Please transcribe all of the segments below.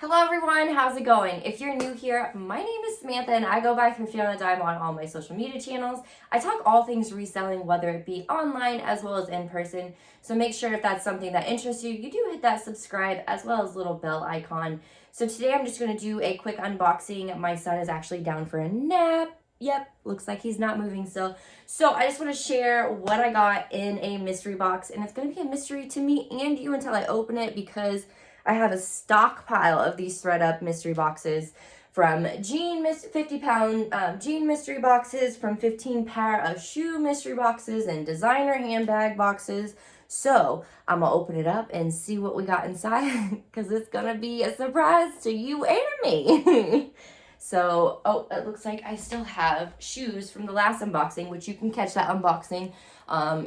Hello everyone, how's it going? If you're new here, my name is Samantha and I go by Thrifty on a Dime on all my social media channels. I talk all things reselling, whether it be online as well as in person. So make sure if that's something that interests you, you do hit that subscribe as well as little bell icon. So today I'm just going to do a quick unboxing. My son is actually down for a nap. Yep, looks like he's not moving still. So I just want to share what I got in a mystery box, and it's going to be a mystery to me and you until I open it because I have a stockpile of these ThredUp mystery boxes from 50-pound jean mystery boxes, from 15 pair of shoe mystery boxes, and designer handbag boxes. So I'm gonna open it up and see what we got inside because it's gonna be a surprise to you and me. So, oh, it looks like I still have shoes from the last unboxing, which you can catch that unboxing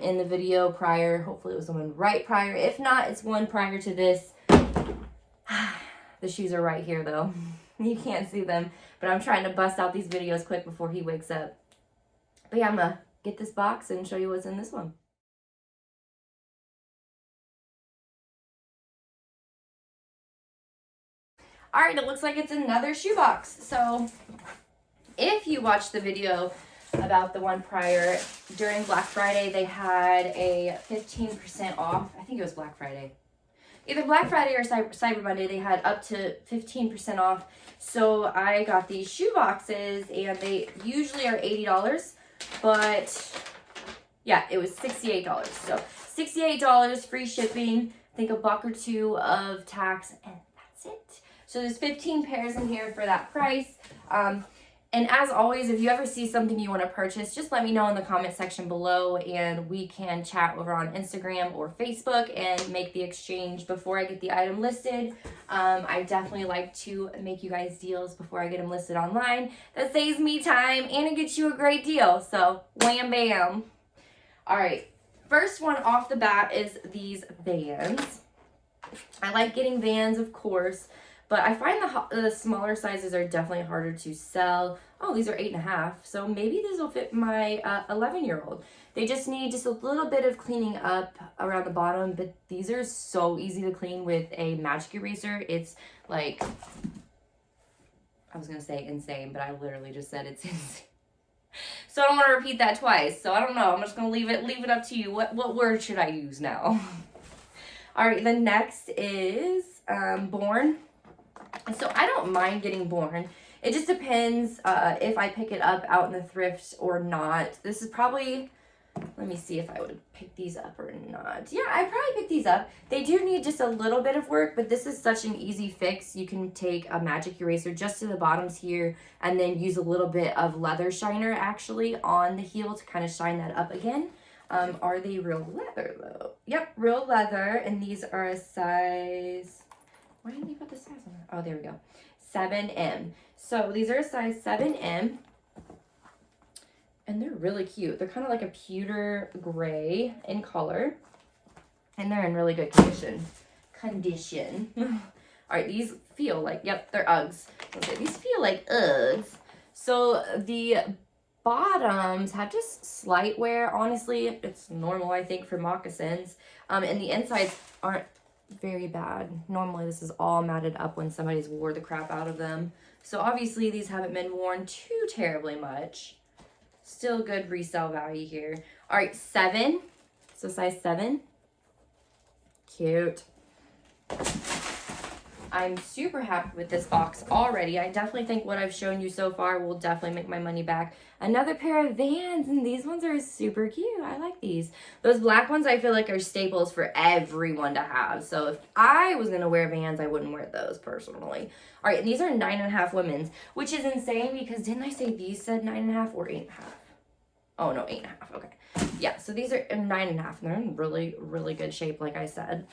in the video prior. Hopefully it was the one right prior. If not, it's one prior to this. The shoes are right here though. You can't see them, but I'm trying to bust out these videos quick before he wakes up. But yeah, I'm gonna get this box and show you what's in this one. All right, it looks like it's another shoe box. So if you watched the video about the one prior, during Black Friday, they had a 15% off. I think it was Black Friday. Either Black Friday or Cyber Monday, they had up to 15% off. So I got these shoe boxes, and they usually are $80, but yeah, it was $68. So $68, free shipping, I think a buck or two of tax, and that's it. So there's 15 pairs in here for that price. And as always, if you ever see something you want to purchase, just let me know in the comment section below and we can chat over on Instagram or Facebook and make the exchange before I get the item listed. I definitely like to make you guys deals before I get them listed online. That saves me time and it gets you a great deal. So wham bam. All right, first one off the bat is these Vans. I like getting Vans, of course. But I find the smaller sizes are definitely harder to sell. Oh, these are 8.5. So maybe these will fit my 11-year-old. They just need just a little bit of cleaning up around the bottom. But these are so easy to clean with a magic eraser. It's like, I was going to say insane, but I literally just said it's insane. So I don't want to repeat that twice. So I don't know. I'm just going to leave it up to you. What word should I use now? All right, the next is Born. So I don't mind getting Born. It just depends if I pick it up out in the thrift or not. This is probably, let me see if I would pick these up or not. Yeah, I'd probably pick these up. They do need just a little bit of work, but this is such an easy fix. You can take a magic eraser just to the bottoms here and then use a little bit of leather shiner actually on the heel to kind of shine that up again. Are they real leather though? Yep, real leather, and these are a size... Why didn't they put the size on there? Oh, there we go. 7M. So these are a size 7M. And they're really cute. They're kind of like a pewter gray in color. And they're in really good condition. All right, these feel like, yep, they're Uggs. Okay, these feel like Uggs. So the bottoms have just slight wear. Honestly, it's normal, I think, for moccasins. And the insides aren't very bad. Normally this is all matted up when somebody's wore the crap out of them. So obviously these haven't been worn too terribly much. Still good resale value here. All right, 7. So size 7. Cute. I'm super happy with this box already. I definitely think what I've shown you so far will definitely make my money back. Another pair of Vans, and these ones are super cute. I like these. Those black ones I feel like are staples for everyone to have. So if I was going to wear Vans, I wouldn't wear those personally. All right, and these are 9.5 women's, which is insane because didn't I say these said 9.5 or 8.5? Oh, no, 8.5. Okay. Yeah, so these are 9.5, and they're in really, really good shape, like I said.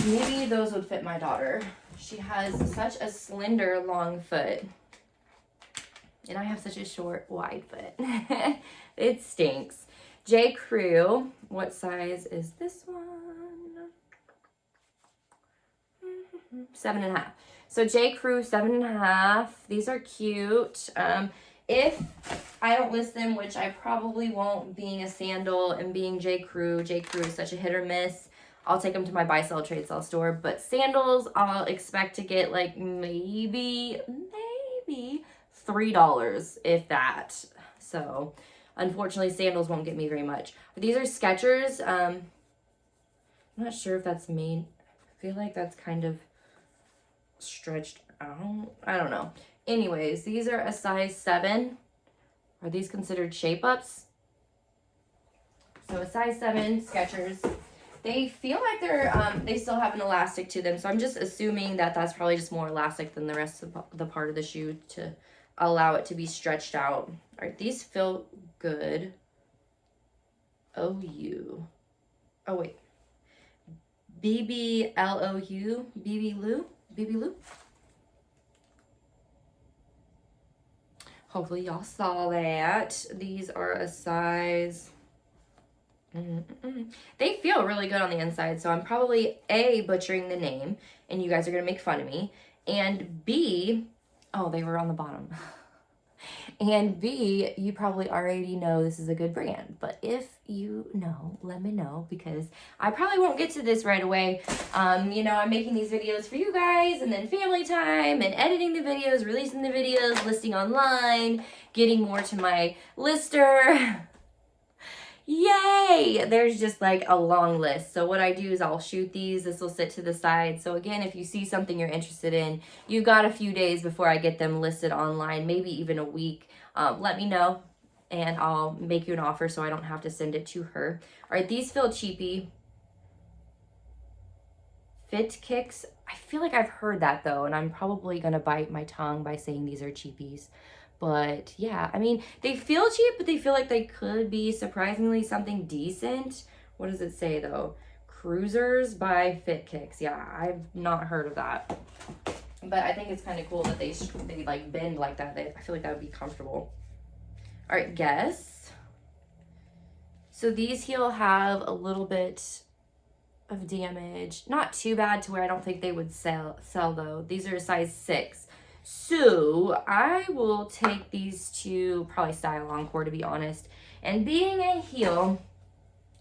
Maybe those would fit my daughter. She has such a slender, long foot. And I have such a short, wide foot. It stinks. J. Crew. What size is this one? 7.5. So J. Crew, 7.5. These are cute. If I don't list them, which I probably won't, being a sandal and being J. Crew is such a hit or miss. I'll take them to my buy, sell, trade, sell store. But sandals, I'll expect to get like maybe $3, if that. So unfortunately, sandals won't get me very much. But these are Skechers. I'm not sure if that's made. I feel like that's kind of stretched out. I don't know. Anyways, these are a size 7. Are these considered shape-ups? So a size 7 Skechers. They feel like they're, they still have an elastic to them. So I'm just assuming that that's probably just more elastic than the rest of the part of the shoe to allow it to be stretched out. All right, these feel good. OU. Oh, wait. BBLOU. BBLoo. Hopefully y'all saw that. These are a size... They feel really good on the inside, so I'm probably A, butchering the name, and you guys are going to make fun of me, and B, oh, they were on the bottom, and B, you probably already know this is a good brand, but if you know, let me know, because I probably won't get to this right away. You know, I'm making these videos for you guys, and then family time, and editing the videos, releasing the videos, listing online, getting more to my lister. Yay! There's just like a long list. So what I do is I'll shoot these. This will sit to the side. So again, if you see something you're interested in, you've got a few days before I get them listed online, maybe even a week. Let me know and I'll make you an offer so I don't have to send it to her. All right, these feel cheapy. Fit Kicks. I feel like I've heard that though, and I'm probably going to bite my tongue by saying these are cheapies. But yeah, I mean, they feel cheap, but they feel like they could be surprisingly something decent. What does it say though? Cruisers by Fit Kicks. Yeah, I've not heard of that. But I think it's kind of cool that they like bend like that. I feel like that would be comfortable. All right, Guess. So these heel have a little bit of damage. Not too bad to where I don't think they would sell though. These are a size 6. So I will take these to probably Style Encore, to be honest. And being a heel,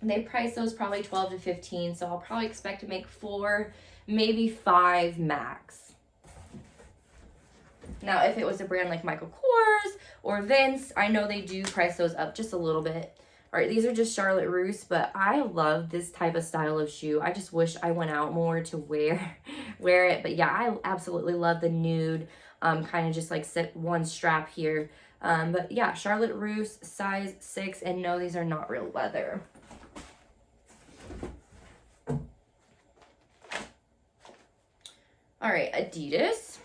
they price those probably 12 to 15. So I'll probably expect to make 4, maybe 5 max. Now, if it was a brand like Michael Kors or Vince, I know they do price those up just a little bit. All right, these are just Charlotte Russe, but I love this type of style of shoe. I just wish I went out more to wear it. But yeah, I absolutely love the nude. Kind of just like one strap here. But yeah, Charlotte Russe, size 6, and no, these are not real leather. All right, Adidas.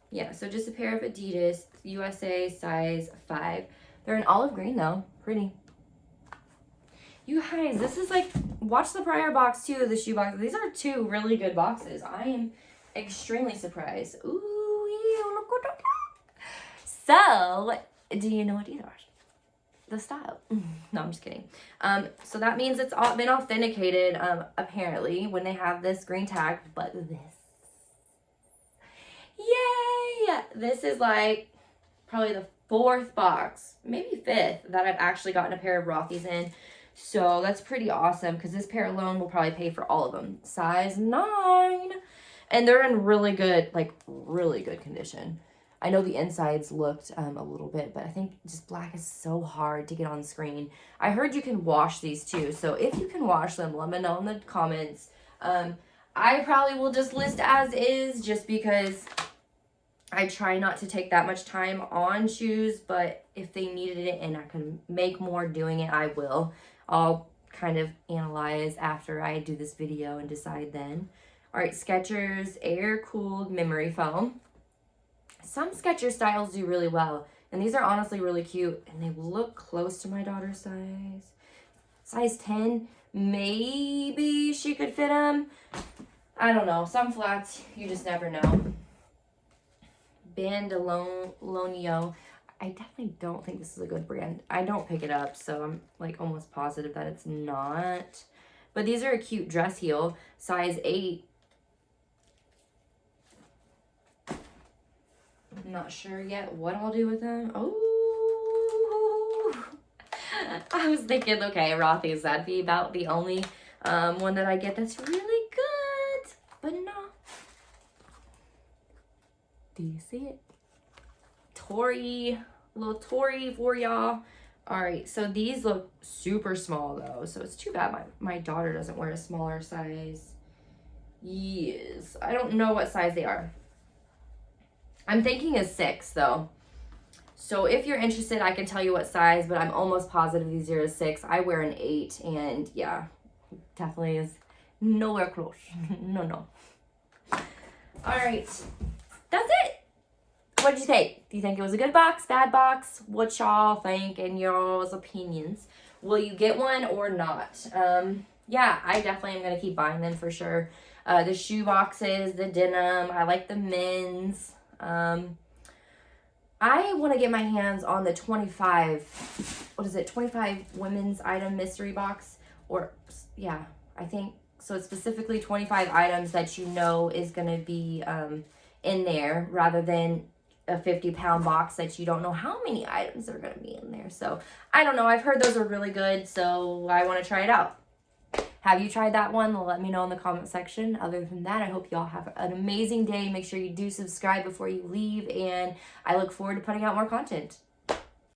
Yeah, so just a pair of Adidas, USA, size 5. They're in olive green though, pretty. You guys, this is like, watch the prior box too, the shoe box. These are 2 really good boxes. I am extremely surprised. Ooh, look at that. So, do you know what these are? The style. No, I'm just kidding. So that means it's all been authenticated, apparently, when they have this green tag. But this, yay! This is like probably the 4th box, maybe 5th, that I've actually gotten a pair of Rothys in. So that's pretty awesome because this pair alone will probably pay for all of them. Size 9. And they're in really good condition. I know the insides looked a little bit, but I think just black is so hard to get on screen. I heard you can wash these too. So if you can wash them, let me know in the comments. I probably will just list as is just because I try not to take that much time on shoes, but if they needed it and I can make more doing it, I will. I'll kind of analyze after I do this video and decide then. All right, Skechers air-cooled memory foam. Some Skechers styles do really well, and these are honestly really cute, and they look close to my daughter's size. Size 10, maybe she could fit them. I don't know. Some flats, you just never know. Bandolonio. I definitely don't think this is a good brand. I don't pick it up, so I'm like almost positive that it's not. But these are a cute dress heel, size 8. I'm not sure yet what I'll do with them. Oh, I was thinking, okay, Rothy's, that'd be about the only one that I get that's really good. But no. Do you see it? Tory, little Tory for y'all. All right, so these look super small though, so it's too bad my daughter doesn't wear a smaller size. Yes, I don't know what size they are. I'm thinking a 6 though. So if you're interested, I can tell you what size, but I'm almost positive these are a 6. I wear an 8, and yeah, definitely is nowhere close. No. All right, that's it. What did you think? Do you think it was a good box, bad box? What y'all think and y'all's opinions? Will you get one or not? Yeah, I definitely am going to keep buying them for sure. The shoe boxes, the denim, I like the men's. I want to get my hands on the 25, 25 women's item mystery box. Or, yeah, I think, so it's specifically 25 items that you know is going to be in there, rather than a 50-pound box that you don't know how many items are going to be in there. So, I don't know. I've heard those are really good, so I want to try it out. Have you tried that one? Let me know in the comment section. Other than that, I hope y'all have an amazing day. Make sure you do subscribe before you leave, and I look forward to putting out more content.